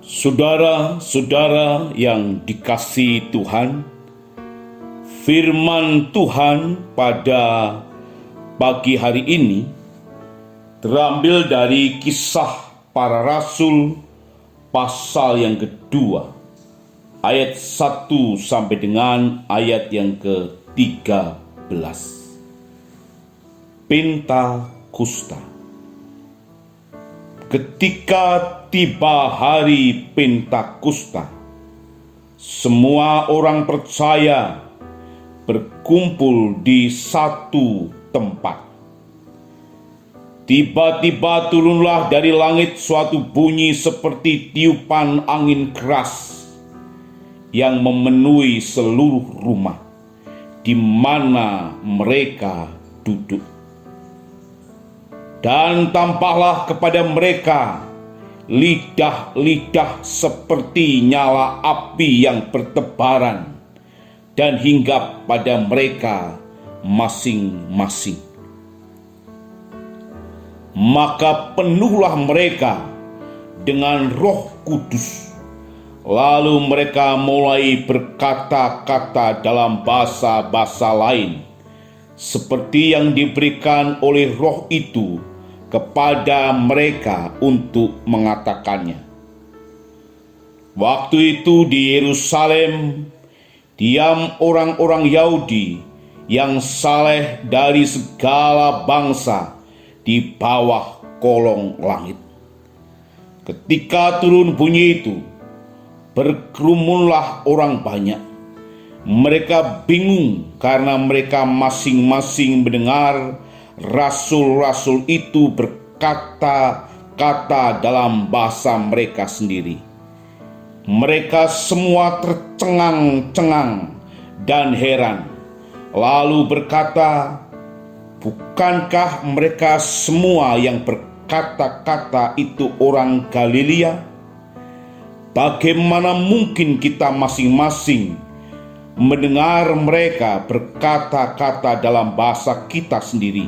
Saudara-saudara yang dikasihi Tuhan, firman Tuhan pada pagi hari ini terambil dari Kisah Para Rasul pasal yang kedua, ayat 1 sampai dengan ayat yang ke-13. Pentakosta. Ketika tiba hari Pentakosta, semua orang percaya berkumpul di satu tempat. Tiba-tiba turunlah dari langit suatu bunyi seperti tiupan angin keras yang memenuhi seluruh rumah di mana mereka duduk. Dan tampaklah kepada mereka lidah-lidah seperti nyala api yang bertebaran dan hinggap pada mereka masing-masing. Maka penuhlah mereka dengan Roh Kudus. Lalu mereka mulai berkata-kata dalam bahasa-bahasa lain, seperti yang diberikan oleh Roh itu kepada mereka untuk mengatakannya. Waktu itu di Yerusalem diam orang-orang Yahudi yang saleh dari segala bangsa di bawah kolong langit. Ketika turun bunyi itu, berkerumunlah orang banyak. Mereka bingung karena mereka masing-masing mendengar rasul-rasul itu berkata-kata dalam bahasa mereka sendiri. Mereka semua tercengang-cengang dan heran, lalu berkata, "Bukankah mereka semua yang berkata-kata itu orang Galilea? Bagaimana mungkin kita masing-masing mendengar mereka berkata-kata dalam bahasa kita sendiri,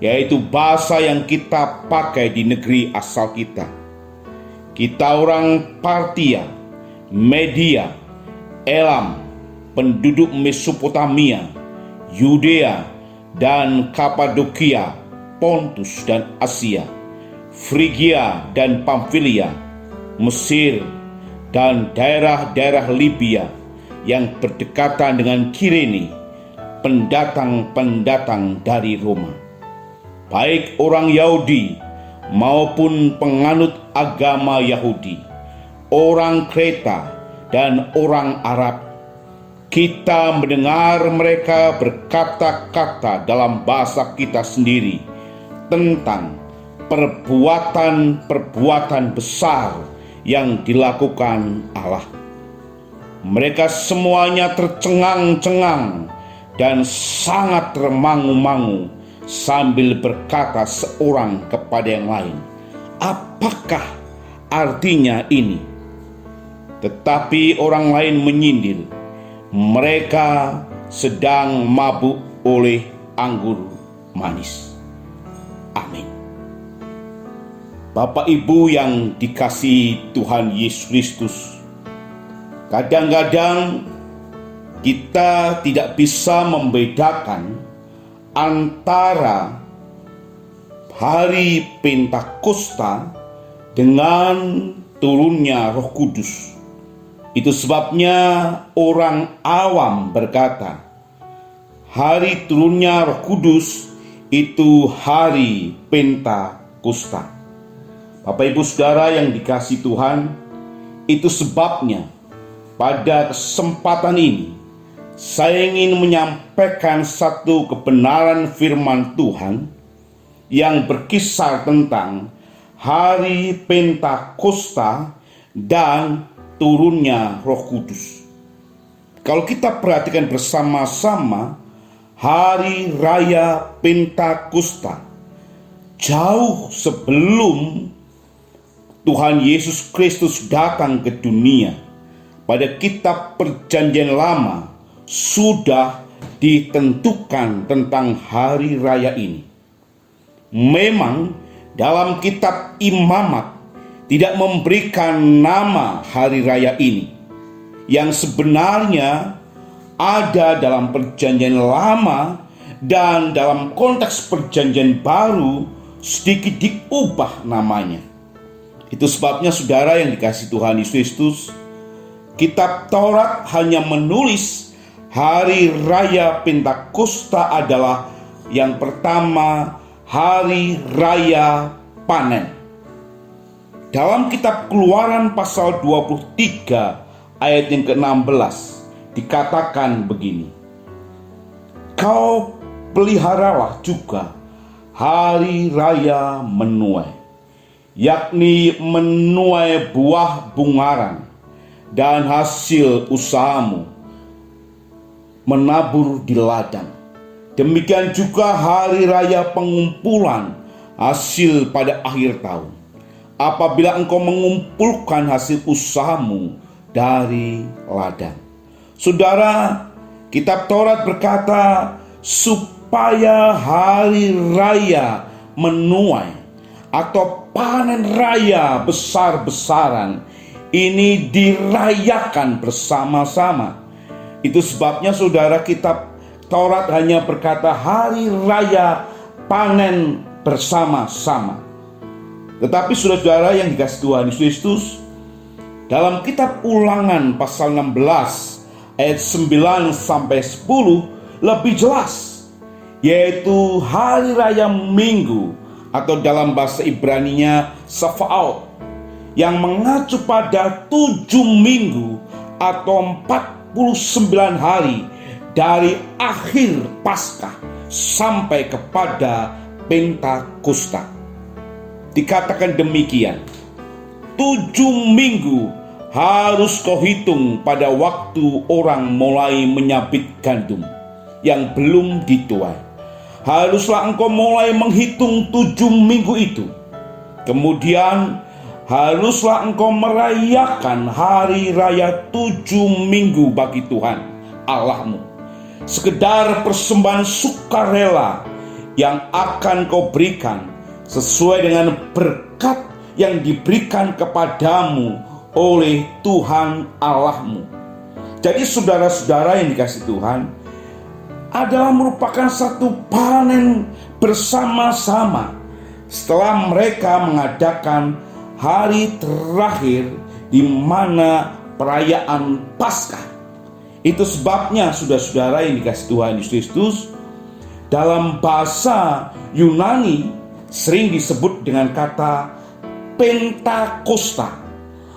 yaitu bahasa yang kita pakai di negeri asal kita? Kita orang Partia, Media, Elam, penduduk Mesopotamia, Yudea dan Kapadokia, Pontus dan Asia, Frigia dan Pamfilia, Mesir dan daerah-daerah Libya yang berdekatan dengan Kirene, pendatang-pendatang dari Roma, baik orang Yahudi maupun penganut agama Yahudi, orang Kreta dan orang Arab. Kita mendengar mereka berkata-kata dalam bahasa kita sendiri tentang perbuatan-perbuatan besar yang dilakukan Allah." Mereka semuanya tercengang-cengang dan sangat termangu-mangu sambil berkata seorang kepada yang lain, "Apakah artinya ini?" Tetapi orang lain menyindir, "Mereka sedang mabuk oleh anggur manis." Amin. Bapak Ibu yang dikasihi Tuhan Yesus Kristus, kadang-kadang kita tidak bisa membedakan antara hari Pentakosta dengan turunnya Roh Kudus. Itu sebabnya orang awam berkata, hari turunnya Roh Kudus itu hari Pentakosta. Bapak Ibu Saudara yang dikasihi Tuhan, itu sebabnya pada kesempatan ini saya ingin menyampaikan satu kebenaran firman Tuhan yang berkisar tentang hari Pentakosta dan turunnya Roh Kudus. Kalau kita perhatikan bersama-sama, hari raya Pentakosta jauh sebelum Tuhan Yesus Kristus datang ke dunia, pada kitab Perjanjian Lama sudah ditentukan tentang hari raya ini. Memang dalam kitab Imamat tidak memberikan nama hari raya ini yang sebenarnya ada dalam Perjanjian Lama dan dalam konteks Perjanjian Baru sedikit diubah namanya. Itu sebabnya saudara yang dikasihi Tuhan Yesus Kristus, kitab Taurat hanya menulis hari raya Pentakosta adalah yang pertama, hari raya panen. Dalam kitab Keluaran pasal 23 ayat yang ke-16 dikatakan begini, kau peliharalah juga hari raya menuai, yakni menuai buah bungaran dan hasil usahamu menabur di ladang. Demikian juga hari raya pengumpulan hasil pada akhir tahun, apabila engkau mengumpulkan hasil usahamu dari ladang. Saudara, kitab Taurat berkata supaya hari raya menuai atau panen raya besar-besaran ini dirayakan bersama-sama. Itu sebabnya saudara, kitab Taurat hanya berkata hari raya panen bersama-sama. Tetapi saudara yang dikasihi Tuhan Yesus Kristus, dalam kitab Ulangan pasal 16 ayat 9 sampai 10 lebih jelas, yaitu hari raya Minggu atau dalam bahasa Ibraninya Shavuot, yang mengacu pada 7 minggu atau 49 hari dari akhir Paskah sampai kepada Pentakosta. Dikatakan demikian, 7 minggu harus kau hitung pada waktu orang mulai menyabit gandum yang belum dituai. Haruslah engkau mulai menghitung 7 minggu itu. Kemudian haruslah engkau merayakan hari raya 7 minggu bagi Tuhan Allahmu, sekedar persembahan sukarela yang akan kau berikan sesuai dengan berkat yang diberikan kepadamu oleh Tuhan Allahmu. Jadi saudara-saudara yang dikasihi Tuhan, adalah merupakan satu panen bersama-sama setelah mereka mengadakan hari terakhir di mana perayaan Paskah. Itu sebabnya saudara-saudara yang dikasihi Tuhan Yesus Kristus, dalam bahasa Yunani sering disebut dengan kata Pentakosta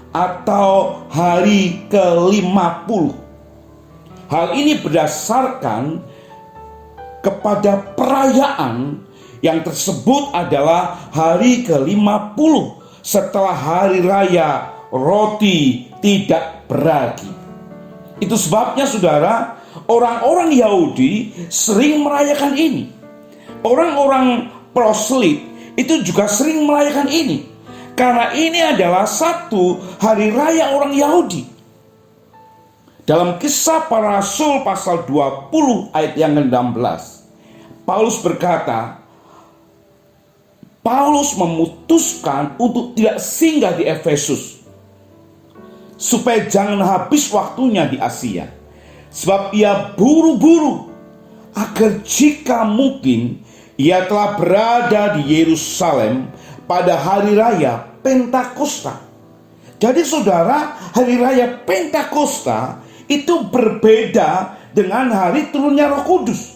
atau hari ke-50. Hal ini berdasarkan kepada perayaan yang tersebut adalah hari ke-50 setelah hari raya roti tidak beragi. Itu sebabnya saudara, orang-orang Yahudi sering merayakan ini. Orang-orang proselyit itu juga sering merayakan ini, karena ini adalah satu hari raya orang Yahudi. Dalam Kisah Para Rasul pasal 20 ayat yang ke-16, Paulus berkata, Paulus memutuskan untuk tidak singgah di Efesus, supaya jangan habis waktunya di Asia, sebab ia buru-buru agar jika mungkin ia telah berada di Yerusalem pada hari raya Pentakosta. Jadi saudara, hari raya Pentakosta itu berbeda dengan hari turunnya Roh Kudus.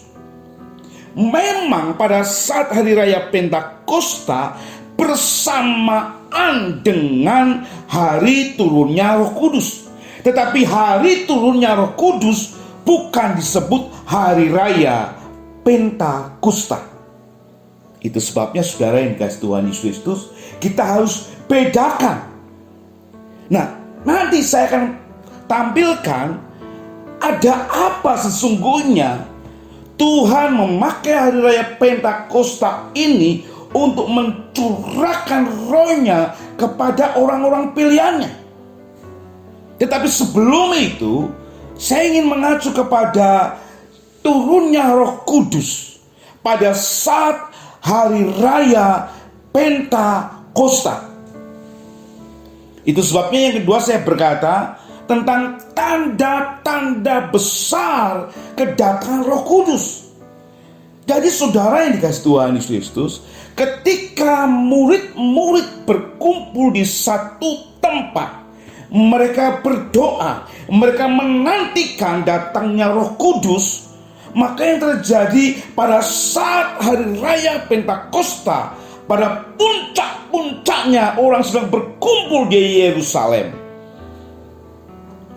Memang pada saat hari raya Pentakosta bersamaan dengan hari turunnya Roh Kudus. Tetapi hari turunnya Roh Kudus bukan disebut hari raya Pentakosta. Itu sebabnya saudara yang dikasihi Tuhan Yesus Kristus, kita harus bedakan. Nah, nanti saya akan tampilkan ada apa sesungguhnya Tuhan memakai hari raya Pentakosta ini untuk mencurahkan rohnya kepada orang-orang pilihannya. Tetapi sebelum itu, saya ingin mengacu kepada turunnya Roh Kudus pada saat hari raya Pentakosta. Itu sebabnya yang kedua saya berkata tentang tanda-tanda besar kedatangan Roh Kudus. Jadi saudara yang dikasih Tuhan Yesus Kristus, ketika murid-murid berkumpul di satu tempat, mereka berdoa, mereka menantikan datangnya Roh Kudus, maka yang terjadi pada saat hari raya Pentakosta, pada puncak-puncaknya orang sedang berkumpul di Yerusalem,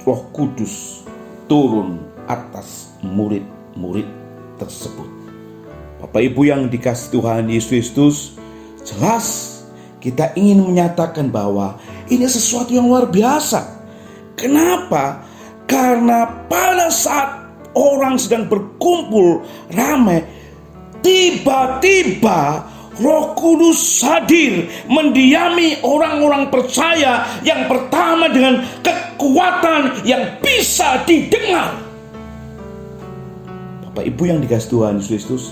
Roh Kudus turun atas murid-murid tersebut. Bapak Ibu yang dikasih Tuhan Yesus Kristus, jelas kita ingin menyatakan bahwa ini sesuatu yang luar biasa. Kenapa? Karena pada saat orang sedang berkumpul ramai, tiba-tiba Roh Kudus hadir mendiami orang-orang percaya yang pertama dengan kekuatan yang bisa didengar. Bapak Ibu yang dikasih Tuhan Yesus Kristus,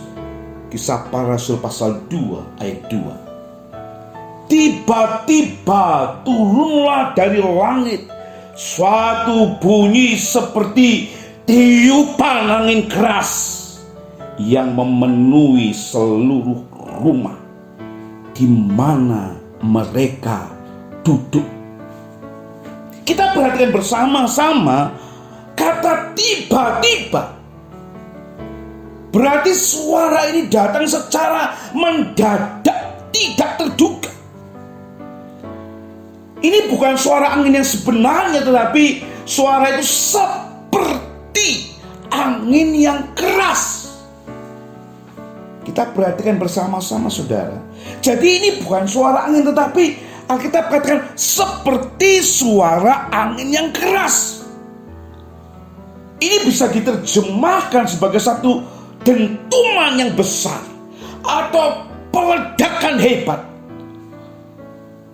Kisah Para Rasul pasal 2 ayat 2. Tiba-tiba turunlah dari langit suatu bunyi seperti tiupan angin keras yang memenuhi seluruh rumah di mana mereka duduk. Kita perhatikan bersama-sama kata tiba-tiba. Berarti suara ini datang secara mendadak, tidak terduga. Ini bukan suara angin yang sebenarnya, tetapi suara itu seperti angin yang keras. Kita perhatikan bersama-sama saudara. Jadi ini bukan suara angin, tetapi Alkitab katakan seperti suara angin yang keras. Ini bisa diterjemahkan sebagai satu dentuman yang besar atau peledakan hebat,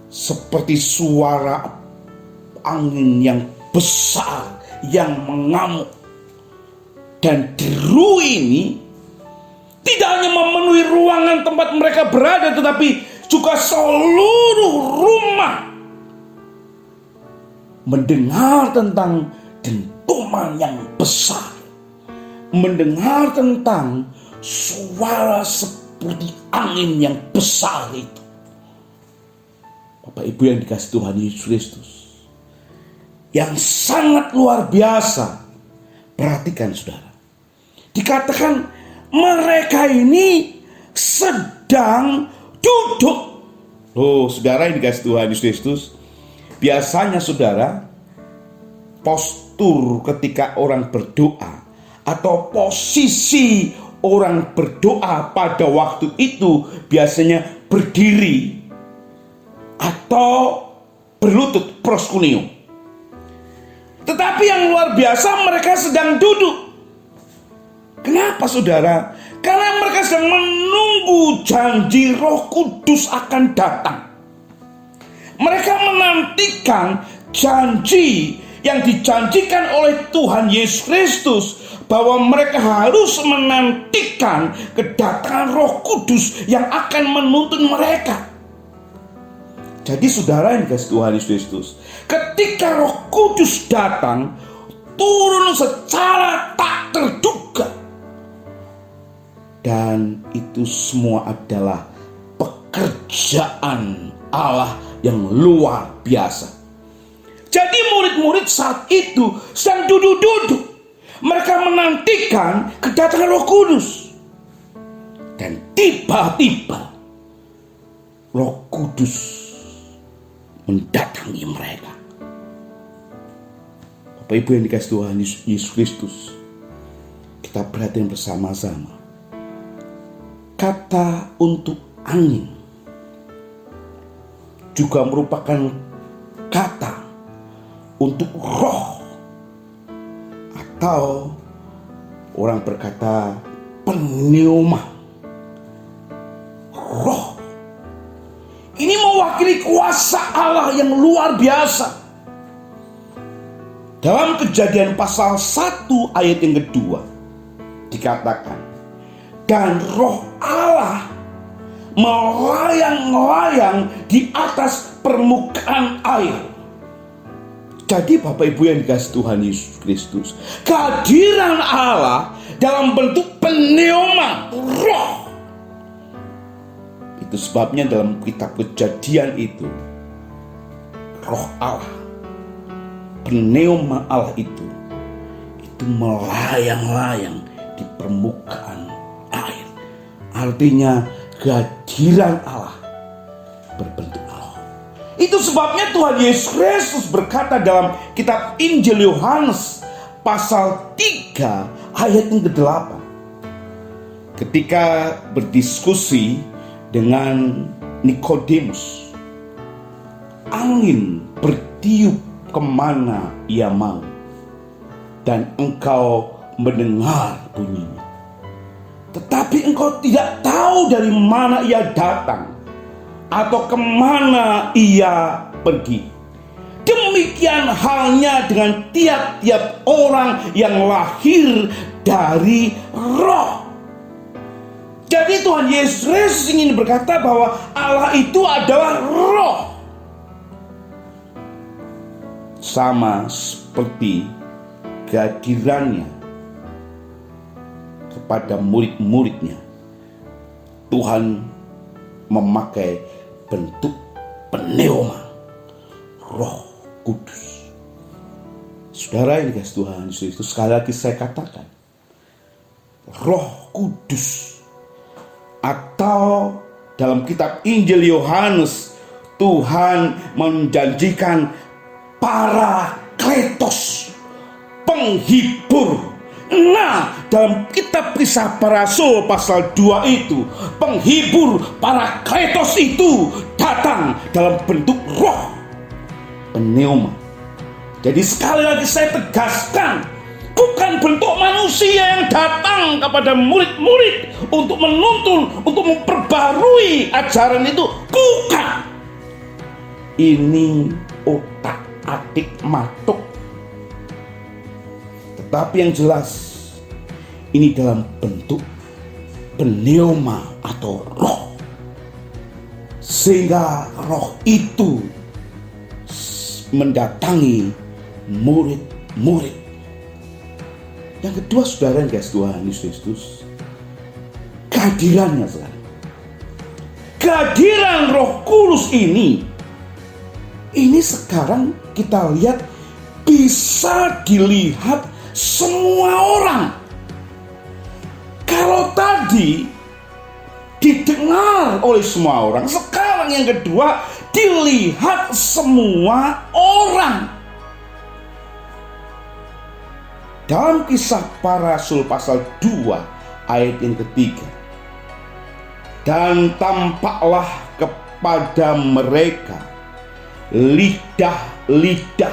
seperti suara angin yang besar yang mengamuk. Dan deru ini tidak hanya memenuhi ruangan tempat mereka berada, tetapi juga seluruh rumah mendengar tentang dentuman yang besar, mendengar tentang suara seperti angin yang besar itu. Bapak Ibu yang dikasih Tuhan Yesus Kristus, yang sangat luar biasa. Perhatikan saudara, dikatakan mereka ini sedang duduk. Oh saudara yang dikasih Tuhan Yesus Kristus, biasanya saudara, postur ketika orang berdoa atau posisi orang berdoa pada waktu itu biasanya berdiri atau berlutut, proskunium. Tetapi yang luar biasa, mereka sedang duduk. Kenapa saudara? Karena mereka sedang menunggu janji Roh Kudus akan datang. Mereka menantikan janji yang dijanjikan oleh Tuhan Yesus Kristus, bahwa mereka harus menantikan kedatangan Roh Kudus yang akan menuntun mereka. Jadi saudara yang dikasih Tuhan Yesus Kristus, ketika Roh Kudus datang, turun secara tak terduga. Dan itu semua adalah pekerjaan Allah yang luar biasa. Jadi murid-murid saat itu sedang duduk-duduk. Mereka menantikan kedatangan Roh Kudus. Dan tiba-tiba Roh Kudus mendatangi mereka. Bapak Ibu yang dikasih Tuhan Yesus Kristus, kita perhatikan bersama-sama. Kata untuk angin juga merupakan kata untuk roh, atau orang berkata pneuma, roh. Ini mewakili kuasa Allah yang luar biasa. Dalam Kejadian pasal 1 ayat yang kedua dikatakan, dan roh Allah melayang-layang di atas permukaan air. Jadi Bapak Ibu yang dikasihi Tuhan Yesus Kristus, kehadiran Allah dalam bentuk pneuma, roh. Itu sebabnya dalam kitab Kejadian itu, roh Allah, pneuma Allah itu melayang-layang di permukaan air. Artinya kehadiran Allah berbentuk roh. Itu sebabnya Tuhan Yesus Kristus berkata dalam kitab Injil Yohanes pasal 3 ayat yang ke-8, ketika berdiskusi dengan Nikodemus, angin bertiup kemana ia mau, dan engkau mendengar bunyinya, tetapi engkau tidak tahu dari mana ia datang atau kemana ia pergi. Demikian halnya dengan tiap-tiap orang yang lahir dari roh. Jadi Tuhan Yesus ingin berkata bahwa Allah itu adalah roh. Sama seperti kehadirannya kepada murid-muridnya, Tuhan memakai bentuk pneuma, roh kudus. Saudara yang dikasihi Tuhan Yesus, itu sekali lagi saya katakan, roh kudus, atau dalam kitab Injil Yohanes, Tuhan menjanjikan Parakletos, penghibur. Nah, dalam kitab Kisah Para Rasul pasal 2 itu, penghibur Parakletos itu datang dalam bentuk roh, pneuma. Jadi sekali lagi saya tegaskan, bukan bentuk manusia yang datang kepada murid-murid untuk menuntun, untuk memperbarui ajaran itu. Bukan. Ini otak-atik matuk. Tetapi yang jelas, ini dalam bentuk pneuma atau roh. Sehingga roh itu mendatangi murid-murid. Yang kedua, saudara yang dikasihi Tuhan Yesus Kristus, kehadirannya sekarang. Kehadiran Roh Kudus ini sekarang kita lihat bisa dilihat semua orang. Kalau tadi didengar oleh semua orang, sekarang yang kedua dilihat semua orang. Dalam Kisah Para Rasul pasal 2 ayat yang ketiga, dan tampaklah kepada mereka lidah-lidah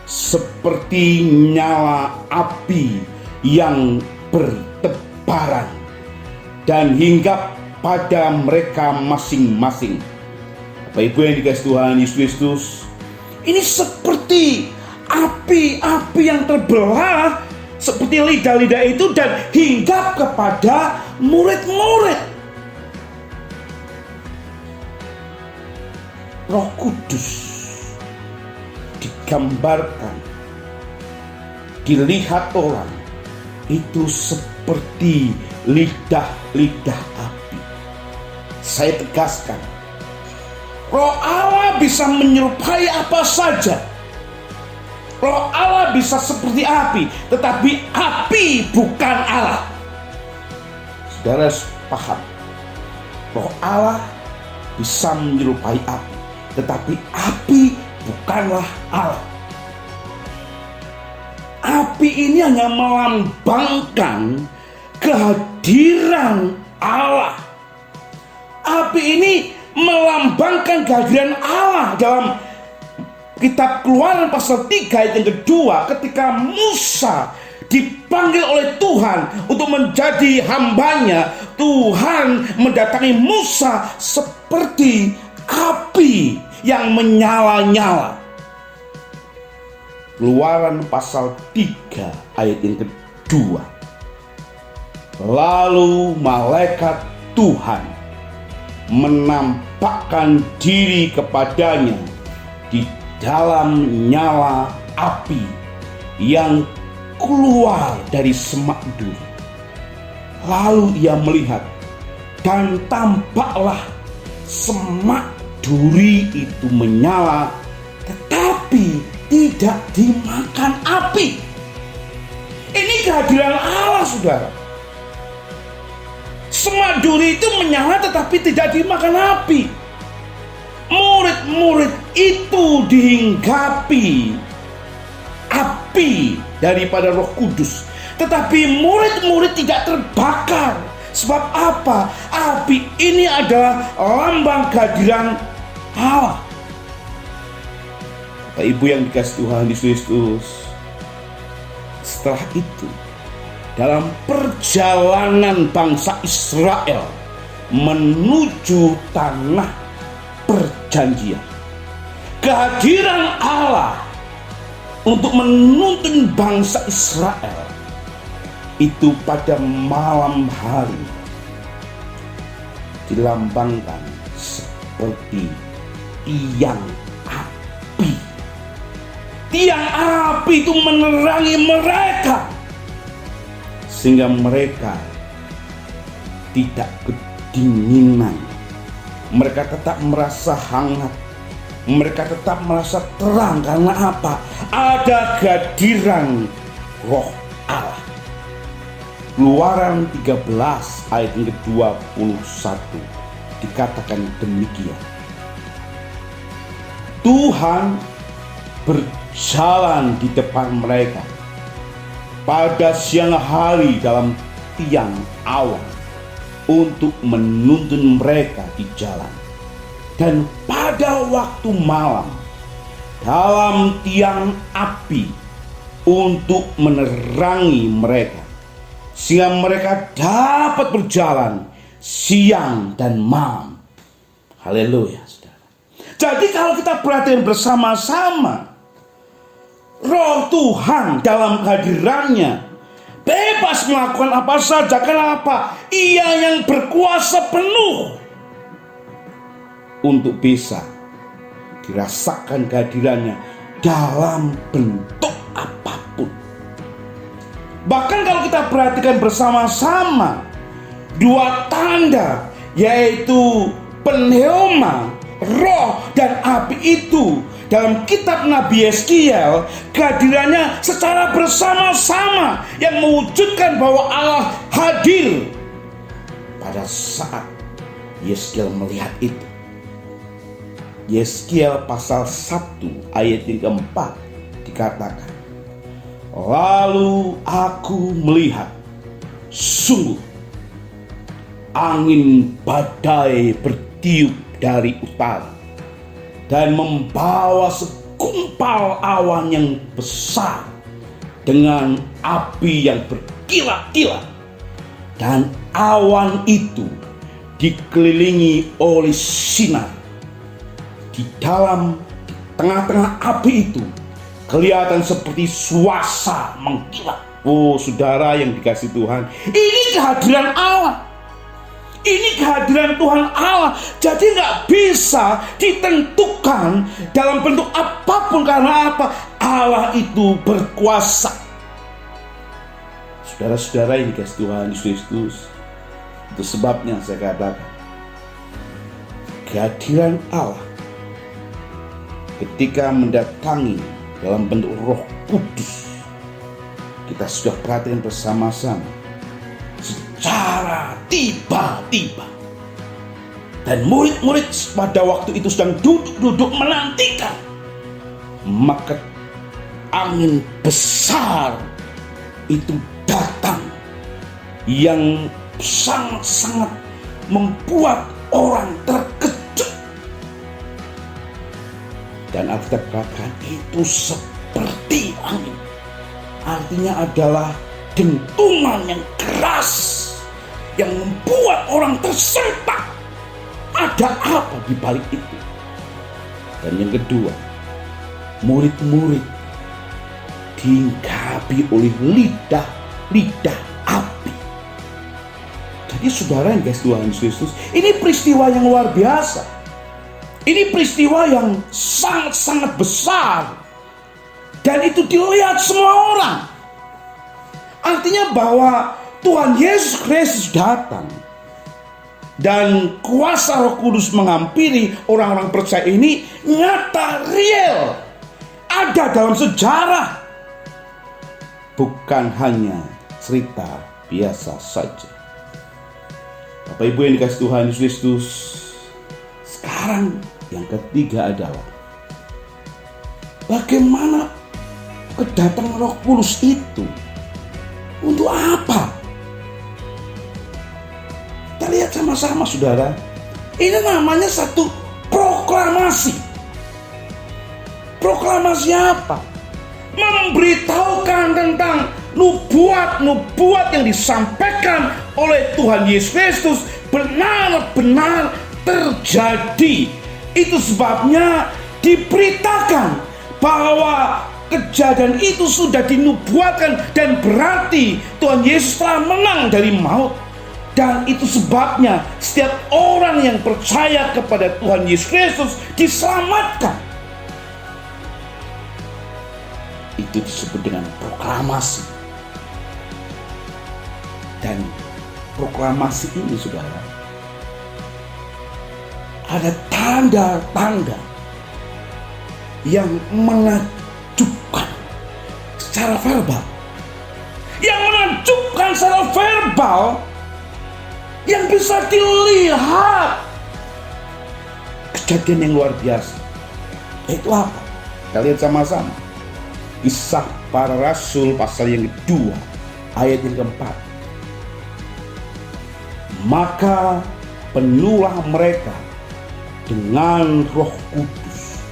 seperti nyala api yang bertebaran, dan hinggap pada mereka masing-masing. Bapak Ibu yang dikasihi Tuhan Yesus Kristus, ini seperti api-api yang terbelah, seperti lidah-lidah itu, dan hinggap kepada murid-murid. Roh Kudus digambarkan, dilihat orang itu seperti lidah-lidah api. Saya tegaskan, Roh Allah bisa menyerupai apa saja. Roh Allah bisa seperti api, tetapi api bukan Allah. Saudara paham? Roh Allah bisa menyerupai api, tetapi api bukanlah Allah. Api ini hanya melambangkan kehadiran Allah. Api ini melambangkan kehadiran Allah. Dalam kitab Keluaran pasal 3 ayat yang kedua, ketika Musa dipanggil oleh Tuhan untuk menjadi hambanya, Tuhan mendatangi Musa seperti api yang menyala-nyala. Keluaran pasal 3 ayat yang kedua. Lalu malaikat Tuhan menampakkan diri kepadanya di dalam nyala api yang keluar dari semak duri. Lalu ia melihat, dan tampaklah semak duri itu menyala, tetapi tidak dimakan api. Ini kehadiran Allah, saudara. Semak duri itu menyala tetapi tidak dimakan api. Murid-murid itu dihinggapi api daripada Roh Kudus, tetapi murid-murid tidak terbakar. Sebab apa? Api ini adalah lambang kehadiran Allah. Bapak Ibu yang dikasihi Tuhan Yesus Kristus, setelah itu dalam perjalanan bangsa Israel menuju tanah perjanjian, kehadiran Allah untuk menuntun bangsa Israel itu pada malam hari dilambangkan seperti tiang api. Tiang api itu menerangi mereka sehingga mereka tidak kedinginan. Mereka tetap merasa hangat. Mereka tetap merasa terang. Karena apa? Ada kehadiran Roh Allah. Keluaran 13 ayat yang ke-21 dikatakan demikian. Tuhan berjalan di depan mereka pada siang hari dalam tiang awan untuk menuntun mereka di jalan, dan pada waktu malam dalam tiang api untuk menerangi mereka, sehingga mereka dapat berjalan siang dan malam. Haleluya, saudara. Jadi kalau kita perhatikan bersama-sama, Roh Tuhan dalam kehadirannya bebas melakukan apa saja. Kenapa? Ia yang berkuasa penuh untuk bisa dirasakan kehadirannya dalam bentuk apapun. Bahkan kalau kita perhatikan bersama-sama, dua tanda yaitu pneuma, roh dan api itu dalam kitab Nabi Yeskiel, kehadirannya secara bersama-sama yang mewujudkan bahwa Allah hadir pada saat Yeskiel melihat itu. Yeskiel pasal 1 ayat yang keempat dikatakan, lalu aku melihat, sungguh angin badai bertiup dari utara dan membawa segumpal awan yang besar dengan api yang berkilat-kilat, dan awan itu dikelilingi oleh sinar. Di tengah-tengah api itu kelihatan seperti suasa mengkilat. Oh, saudara yang dikasihi Tuhan, ini kehadiran Allah. Ini kehadiran Tuhan Allah. Jadi gak bisa ditentukan dalam bentuk apapun. Karena apa? Allah itu berkuasa. Saudara-saudara yang dikasihi Tuhan Yesus Kristus, itu sebabnya saya katakan, kehadiran Allah ketika mendatangi dalam bentuk Roh Kudus, kita sudah perhatikan bersama-sama, secara tiba-tiba, dan murid-murid pada waktu itu sedang duduk menantikan, maka angin besar itu datang yang sangat-sangat membuat orang terkejut. Dan Alkitab katakan itu seperti angin, artinya adalah dentuman yang keras yang membuat orang tersentak. Ada apa di balik itu? Dan yang kedua, murid-murid dihinggapi oleh lidah api. Jadi saudara yang dikasihi Tuhan Yesus Kristus, ini peristiwa yang luar biasa. Ini peristiwa yang sangat-sangat besar. Dan itu dilihat semua orang. Artinya bahwa Tuhan Yesus Kristus datang. Dan kuasa Roh Kudus menghampiri orang-orang percaya ini nyata, real. Ada dalam sejarah. Bukan hanya cerita biasa saja. Bapak Ibu yang dikasihi Tuhan Yesus Kristus, sekarang yang ketiga adalah bagaimana kedatangan Roh Kudus itu, untuk apa? Kita lihat sama-sama saudara. Ini namanya satu proklamasi. Proklamasi apa? Memberitahukan tentang nubuat-nubuat yang disampaikan oleh Tuhan Yesus Kristus benar-benar terjadi. Itu sebabnya diberitakan bahwa kejadian itu sudah dinubuatkan, dan berarti Tuhan Yesus telah menang dari maut. Dan itu sebabnya setiap orang yang percaya kepada Tuhan Yesus Kristus diselamatkan. Itu disebut dengan proklamasi. Dan proklamasi ini saudara, ada tanda-tanda yang menakjubkan secara verbal. Yang menakjubkan secara verbal, yang bisa dilihat. Kejadian yang luar biasa. Itu apa? Kita lihat sama-sama. Kisah Para Rasul pasal yang kedua, ayat yang keempat. Maka penuhlah mereka dengan Roh Kudus.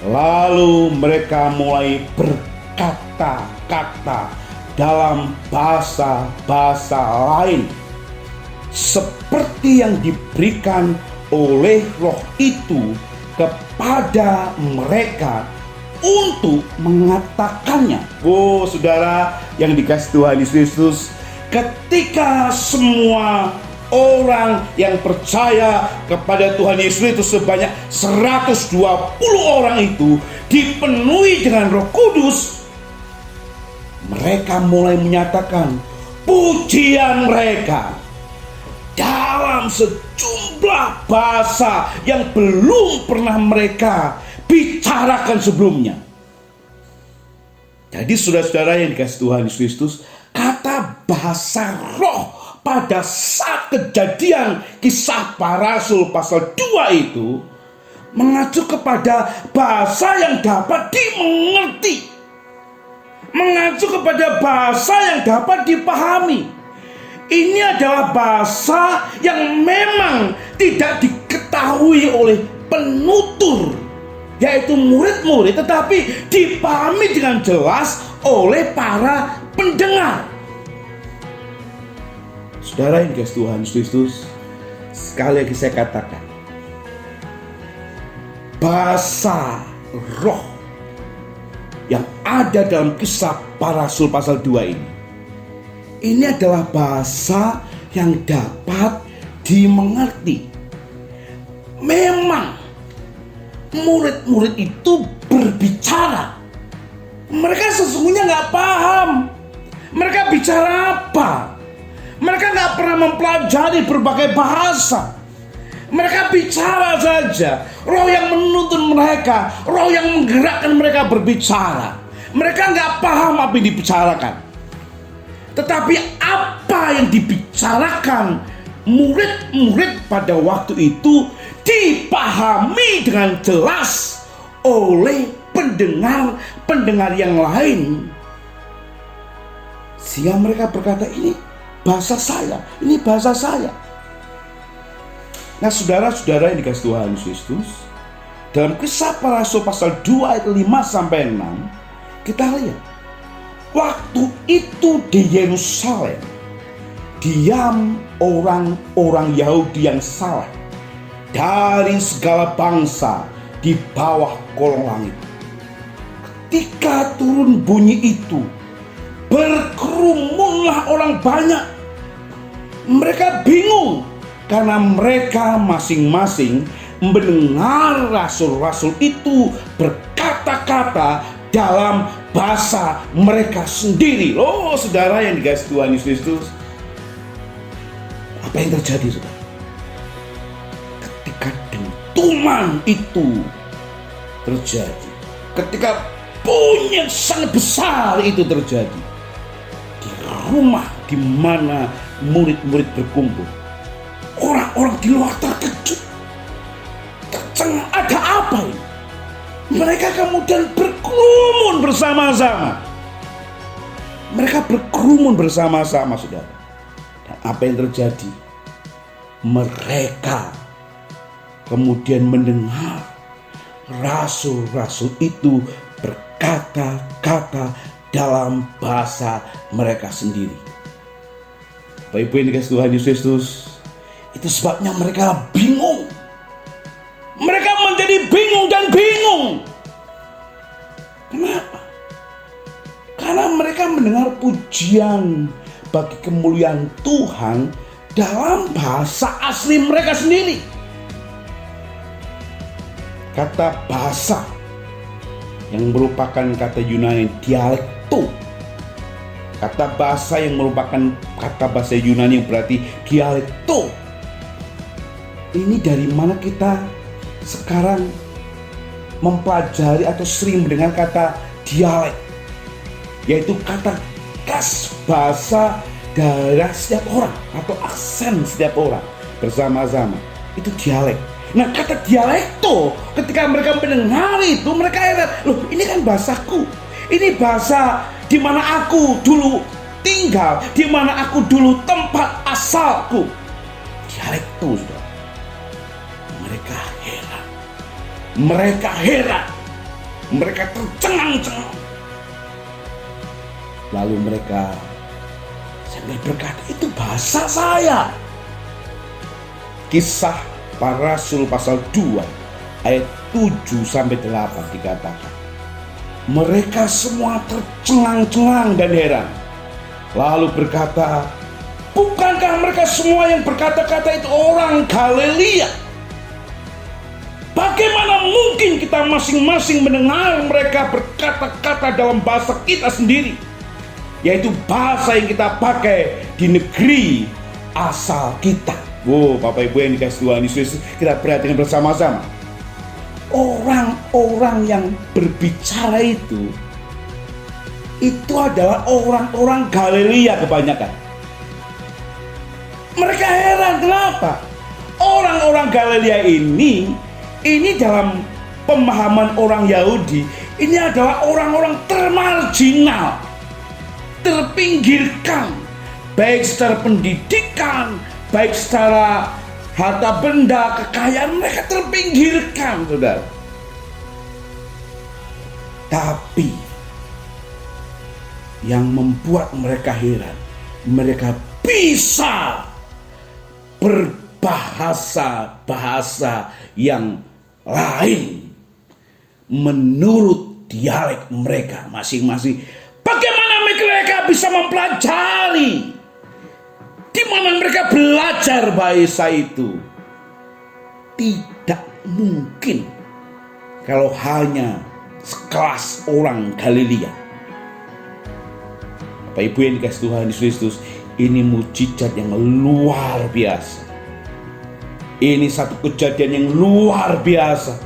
Lalu mereka mulai berkata-kata dalam bahasa-bahasa lain, seperti yang diberikan oleh Roh itu kepada mereka untuk mengatakannya. Oh saudara yang dikasihi Tuhan Yesus Kristus, ketika semua orang yang percaya kepada Tuhan Yesus itu sebanyak 120 orang itu dipenuhi dengan Roh Kudus, mereka mulai menyatakan pujian mereka dalam sejumlah bahasa yang belum pernah mereka bicarakan sebelumnya. Jadi saudara-saudara yang dikasihi Tuhan Yesus Kristus, kata bahasa roh pada saat kejadian Kisah Para Rasul pasal 2 itu mengacu kepada bahasa yang dapat dimengerti, mengacu kepada bahasa yang dapat dipahami. Ini adalah bahasa yang memang tidak diketahui oleh penutur, yaitu murid-murid, tetapi dipahami dengan jelas oleh para pendengar. Saudara yang dikasihi Tuhan Yesus Kristus, sekali lagi saya katakan, bahasa roh yang ada dalam Kisah Para Rasul pasal 2 ini adalah bahasa yang dapat dimengerti. Memang murid-murid itu berbicara, mereka sesungguhnya nggak paham mereka bicara apa. Mereka nggak pernah mempelajari berbagai bahasa. Mereka bicara saja. Roh yang menuntun mereka, roh yang menggerakkan mereka berbicara. Mereka nggak paham apa yang dibicarakan. Tetapi apa yang dibicarakan murid-murid pada waktu itu dipahami dengan jelas oleh pendengar-pendengar yang lain. Sehingga mereka berkata, ini bahasa saya, ini bahasa saya. Nah saudara-saudara yang dikasihi Tuhan Yesus Kristus, dalam Kisah Para Rasul pasal 2 ayat 5-6, kita lihat waktu itu di Yerusalem diam orang-orang Yahudi yang salah dari segala bangsa di bawah kolong langit. Ketika turun bunyi itu, berkerumunlah orang banyak. Mereka bingung karena mereka masing-masing mendengar rasul-rasul itu berkata-kata dalam bahasa mereka sendiri. Loh, saudara yang dikasihi Tuhan Yesus Kristus, apa yang terjadi, saudara? Ketika dentuman itu terjadi, ketika bunyi yang sangat besar itu terjadi di rumah di mana murid-murid berkumpul, orang-orang di luar terkejut, tercengang, ada apa ini? Mereka kemudian berkerumun bersama-sama. Mereka berkerumun bersama-sama, saudara. Dan apa yang terjadi? Mereka kemudian mendengar rasul-rasul itu berkata-kata dalam bahasa mereka sendiri. Bapak Ibu yang dikasihi Tuhan Yesus Kristus, itu sebabnya mereka bingung. Mereka menjadi bingung dan bingung. Kenapa? Karena mereka mendengar pujian bagi kemuliaan Tuhan dalam bahasa asli mereka sendiri. Kata bahasa yang merupakan kata Yunani dialekto. Kata bahasa yang merupakan kata bahasa Yunani yang berarti dialekto. Ini dari mana kita sekarang mempelajari atau sering mendengar kata dialek, yaitu kata khas bahasa daerah setiap orang atau aksen setiap orang bersama-sama, itu dialek. Nah, kata dialekto, ketika mereka mendengar itu, mereka heran, loh, ini kan bahasaku, ini bahasa di mana aku dulu tinggal, di mana aku dulu tempat asalku. Dialekto, saudara. Mereka heran, mereka tercengang-cengang. Lalu mereka sambil berkata, itu bahasa saya. Kisah Para Rasul pasal 2 ayat 7-8 dikatakan, mereka semua tercengang-cengang dan heran. Lalu berkata, bukankah mereka semua yang berkata-kata itu orang Galilea? Bagaimana mungkin kita masing-masing mendengar mereka berkata-kata dalam bahasa kita sendiri, yaitu bahasa yang kita pakai di negeri asal kita. Wow, Bapak Ibu yang dikasihi Tuhan Yesus, kita perhatikan bersama-sama. Orang-orang yang berbicara itu adalah orang-orang Galilea kebanyakan. Mereka heran, kenapa? Orang-orang Galilea ini dalam pemahaman orang Yahudi, ini adalah orang-orang termarginal, terpinggirkan, baik secara pendidikan, baik secara harta benda, kekayaan, mereka terpinggirkan, saudara. Tapi yang membuat mereka heran, mereka bisa berbahasa yang lain menurut dialek mereka masing-masing. Bagaimana mereka bisa mempelajari? Di mana mereka belajar bahasa itu? Tidak mungkin kalau hanya sekelas orang Galilea. Bapak Ibu yang dikasihi Tuhan Yesus Kristus, ini mujizat yang luar biasa. Ini satu kejadian yang luar biasa.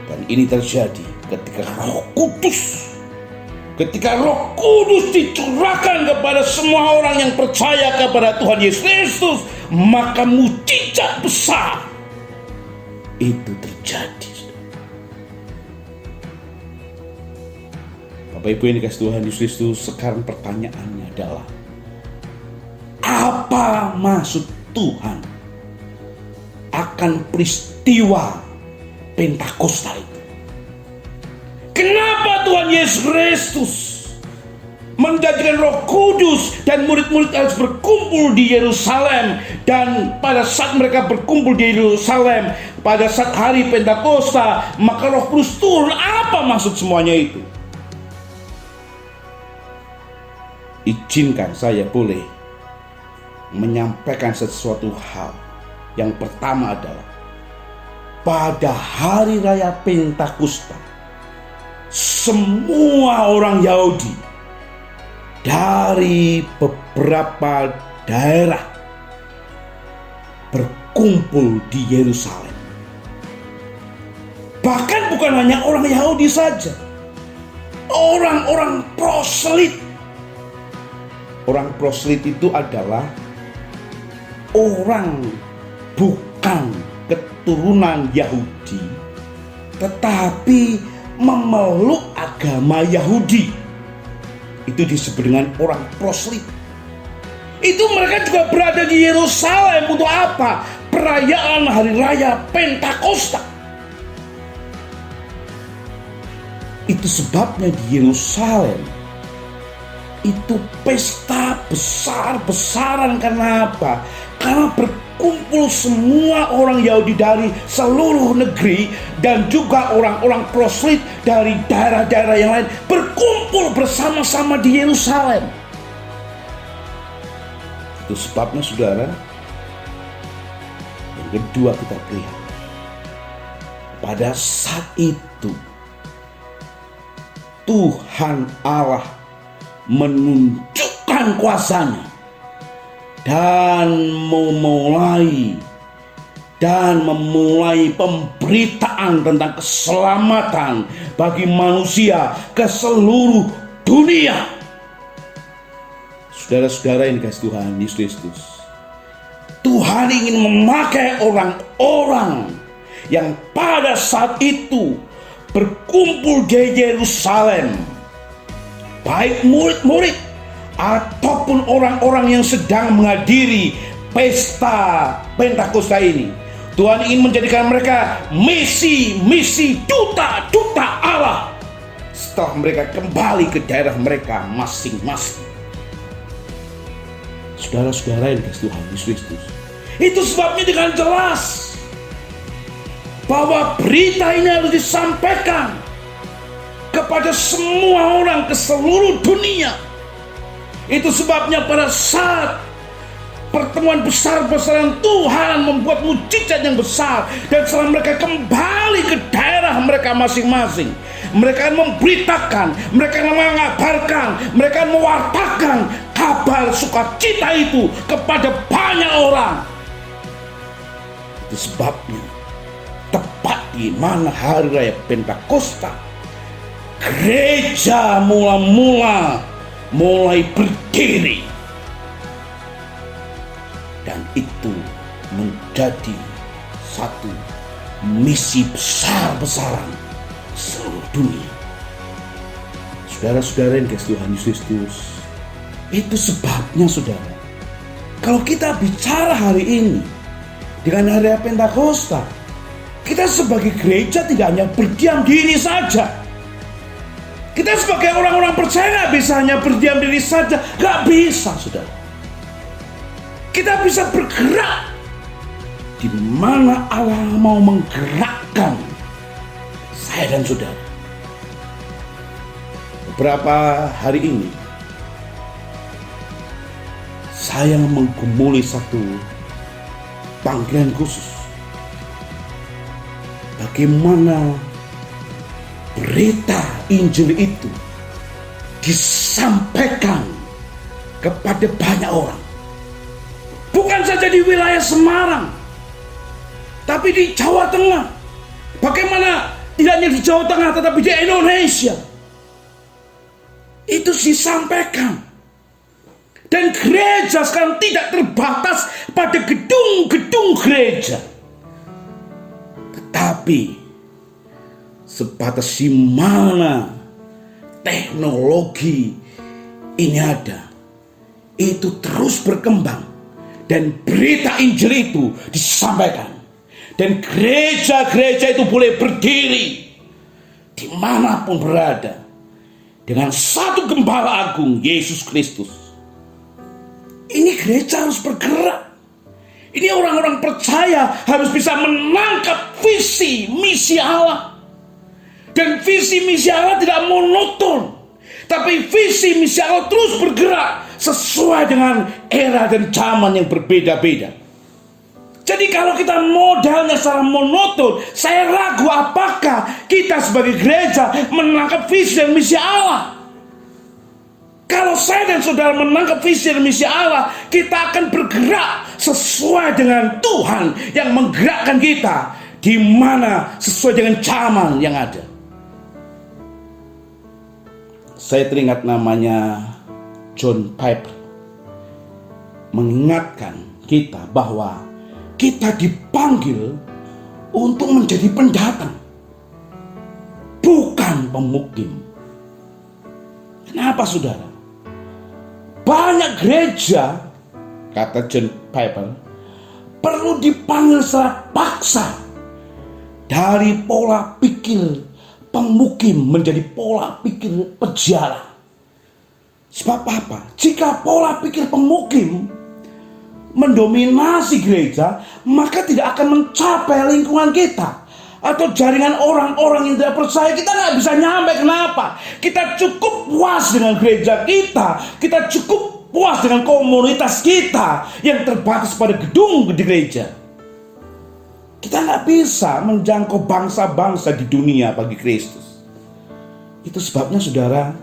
Dan ini terjadi ketika Roh Kudus dicurahkan kepada semua orang yang percaya kepada Tuhan Yesus Kristus, maka mujizat besar itu terjadi. Bapak Ibu yang dikasihi Tuhan Yesus Kristus, sekarang pertanyaannya adalah, apa maksud Tuhan akan peristiwa Pentakosta itu? Kenapa Tuhan Yesus Kristus menjadikan Roh Kudus dan murid-murid harus berkumpul di Yerusalem, dan pada saat mereka berkumpul di Yerusalem pada saat hari Pentakosta, maka Roh Kudus turun? Apa maksud semuanya itu? Izinkan saya boleh menyampaikan sesuatu hal. Yang pertama adalah pada hari raya Pentakosta, semua orang Yahudi dari beberapa daerah berkumpul di Yerusalem. Bahkan bukan hanya orang Yahudi saja, orang-orang proselyt. Orang proselyt itu adalah orang bukan keturunan Yahudi, tetapi memeluk agama Yahudi. Itu disebut dengan orang proselyt. Itu mereka juga berada di Yerusalem untuk apa? Perayaan hari raya Pentakosta. Itu sebabnya di Yerusalem itu pesta besar-besaran. Karena apa? Karena berkumpul semua orang Yahudi dari seluruh negeri dan juga orang-orang proselyt dari daerah-daerah yang lain berkumpul bersama-sama di Yerusalem. Itu sebabnya saudara, yang kedua kita lihat, pada saat itu Tuhan Allah menunjukkan kuasanya dan memulai pemberitaan tentang keselamatan bagi manusia ke seluruh dunia. Saudara-saudara yang dikasihi Tuhan Yesus Kristus, Tuhan ingin memakai orang-orang yang pada saat itu berkumpul di Yerusalem, baik murid-murid ataupun orang-orang yang sedang menghadiri pesta Pentakosta ini. Tuhan ingin menjadikan mereka misi duta-duta Allah setelah mereka kembali ke daerah mereka masing-masing. Saudara-saudara yang dikasihi Tuhan Yesus Kristus, itu sebabnya dengan jelas bahwa berita ini harus disampaikan kepada semua orang ke seluruh dunia. Itu sebabnya pada saat pertemuan besar-besaran Tuhan membuat mujizat yang besar, dan setelah mereka kembali ke daerah mereka masing-masing, mereka memberitakan, mereka mengabarkan, mereka mewartakan kabar sukacita itu kepada banyak orang. Itu sebabnya tepat di mana hari raya Pentakosta, gereja mulai berdiri, dan itu menjadi satu misi besar-besaran seluruh dunia. Saudara-saudara yang dikasihi Tuhan Yesus Kristus, itu sebabnya saudara, kalau kita bicara hari ini dengan hari raya Pentakosta, kita sebagai gereja tidak hanya berdiam diri saja. Kita sebagai orang-orang percaya gak bisa hanya berdiam diri saja. Gak bisa, saudara. Kita bisa bergerak di mana Allah mau menggerakkan saya dan saudara. Beberapa hari ini saya menggumuli satu panggilan khusus. Bagaimana berita Injil itu disampaikan kepada banyak orang. Bukan saja di wilayah Semarang, tapi di Jawa Tengah. Bagaimana tidak hanya di Jawa Tengah, tetapi di Indonesia. Itu disampaikan. Dan gereja sekarang tidak terbatas pada gedung-gedung gereja, tetapi sebatas di mana teknologi ini ada, itu terus berkembang dan berita Injil itu disampaikan, dan gereja-gereja itu boleh berdiri dimanapun berada dengan satu gembala agung, Yesus Kristus. Ini gereja harus bergerak. Ini orang-orang percaya harus bisa menangkap visi misi Allah. Dan visi misi Allah tidak monoton, tapi visi misi Allah terus bergerak sesuai dengan era dan zaman yang berbeda-beda. Jadi kalau kita modalnya secara monoton, saya ragu apakah kita sebagai gereja menangkap visi dan misi Allah. Kalau saya dan saudara menangkap visi dan misi Allah, kita akan bergerak sesuai dengan Tuhan yang menggerakkan kita, di mana sesuai dengan zaman yang ada. Saya teringat namanya John Piper, mengingatkan kita bahwa kita dipanggil untuk menjadi pendatang, bukan pemukim. Kenapa saudara? Banyak gereja, kata John Piper, perlu dipanggil secara paksa dari pola pikir pemukim menjadi pola pikir peziarah. Sebab apa? Jika pola pikir pemukim mendominasi gereja, maka tidak akan mencapai lingkungan kita atau jaringan orang-orang yang tidak percaya. Kita nggak bisa nyampe. Kenapa? Kita cukup puas dengan gereja kita cukup puas dengan komunitas kita yang terbatas pada gedung di gereja. Kita nggak bisa menjangkau bangsa-bangsa di dunia bagi Kristus. Itu sebabnya saudara,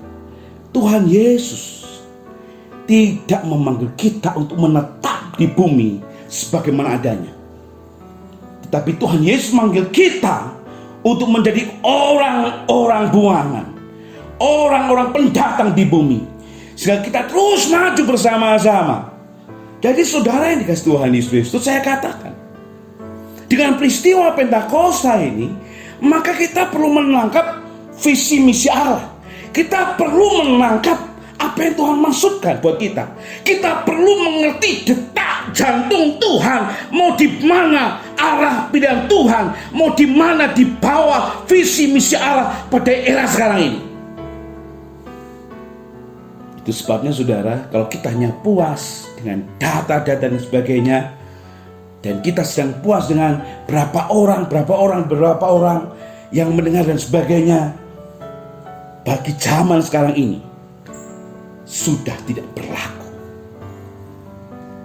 Tuhan Yesus tidak memanggil kita untuk menetap di bumi sebagaimana adanya. Tetapi Tuhan Yesus manggil kita untuk menjadi orang-orang buangan, orang-orang pendatang di bumi, sehingga kita terus maju bersama-sama. Jadi saudara yang dikasih Tuhan Yesus Kristus, saya katakan, dengan peristiwa Pentakosta ini, maka kita perlu menangkap visi misi Allah. Kita perlu menangkap apa yang Tuhan maksudkan buat kita. Kita perlu mengerti detak jantung Tuhan, mau di mana arah pilihan Tuhan, mau di mana di bawah visi misi Allah pada era sekarang ini. Itu sebabnya saudara, kalau kita hanya puas dengan data-data dan sebagainya, dan kita sedang puas dengan berapa orang yang mendengar dan sebagainya, bagi zaman sekarang ini sudah tidak berlaku.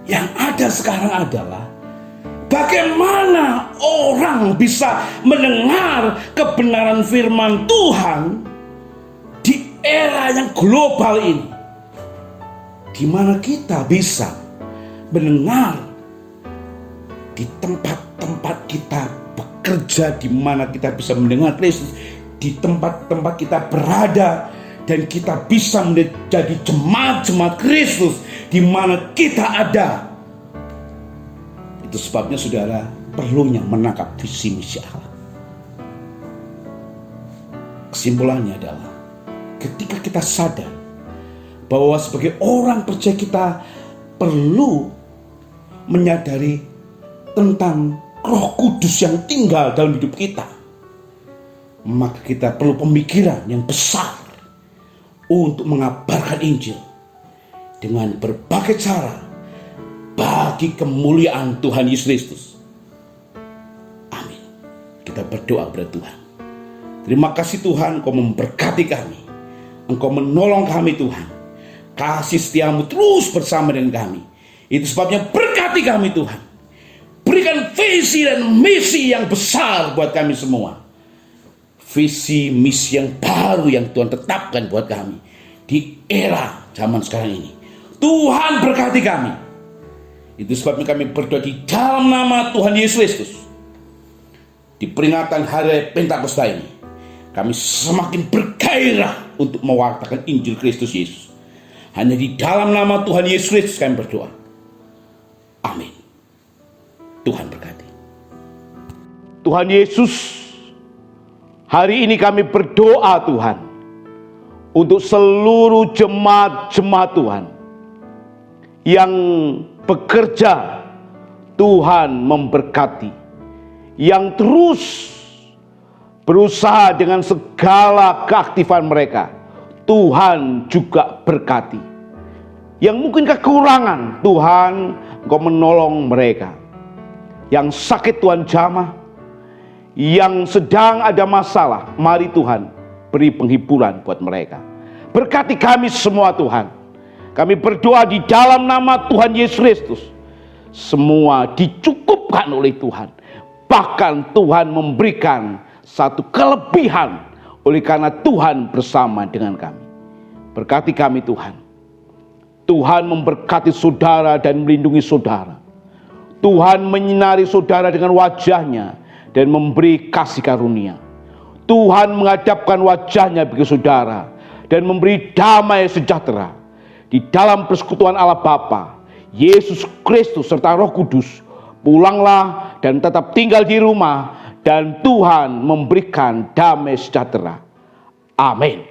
Yang ada sekarang adalah bagaimana orang bisa mendengar kebenaran firman Tuhan di era yang global ini, di mana kita bisa mendengar di tempat-tempat kita bekerja, di mana kita bisa mendengar Kristus, di tempat-tempat kita berada, dan kita bisa menjadi jemaat-jemaat Kristus di mana kita ada. Itu sebabnya saudara perlunya menangkap visi misi Allah. Kesimpulannya adalah ketika kita sadar bahwa sebagai orang percaya kita perlu menyadari tentang Roh Kudus yang tinggal dalam hidup kita, maka kita perlu pemikiran yang besar untuk mengabarkan Injil dengan berbagai cara bagi kemuliaan Tuhan Yesus Kristus. Amin. Kita berdoa kepada Tuhan. Terima kasih Tuhan, Engkau memberkati kami, Engkau menolong kami Tuhan. Kasih setiamu terus bersama dengan kami. Itu sebabnya berkati kami Tuhan. Berikan visi dan misi yang besar buat kami semua. Visi misi yang baru yang Tuhan tetapkan buat kami di era zaman sekarang ini. Tuhan berkati kami. Itu sebabnya kami berdoa di dalam nama Tuhan Yesus Kristus. Di peringatan hari Pentakosta ini, kami semakin bergairah untuk mewartakan Injil Kristus Yesus. Hanya di dalam nama Tuhan Yesus Kristus kami berdoa. Amin. Tuhan berkati. Tuhan Yesus, hari ini kami berdoa Tuhan untuk seluruh jemaat-jemaat Tuhan yang bekerja. Tuhan memberkati, yang terus berusaha dengan segala keaktifan mereka. Tuhan juga berkati. Yang mungkin kekurangan, Tuhan Engkau menolong mereka. Yang sakit Tuhan jamah, yang sedang ada masalah, mari Tuhan beri penghiburan buat mereka. Berkati kami semua Tuhan. Kami berdoa di dalam nama Tuhan Yesus Kristus. semua dicukupkan oleh Tuhan. Bahkan Tuhan memberikan satu kelebihan oleh karena Tuhan bersama dengan kami. Berkati kami Tuhan. Tuhan memberkati saudara dan melindungi saudara. Tuhan menyinari saudara dengan wajahnya dan memberi kasih karunia. Tuhan menghadapkan wajahnya bagi saudara dan memberi damai sejahtera. Di dalam persekutuan Allah Bapa, Yesus Kristus serta Roh Kudus, pulanglah dan tetap tinggal di rumah, dan Tuhan memberikan damai sejahtera. Amin.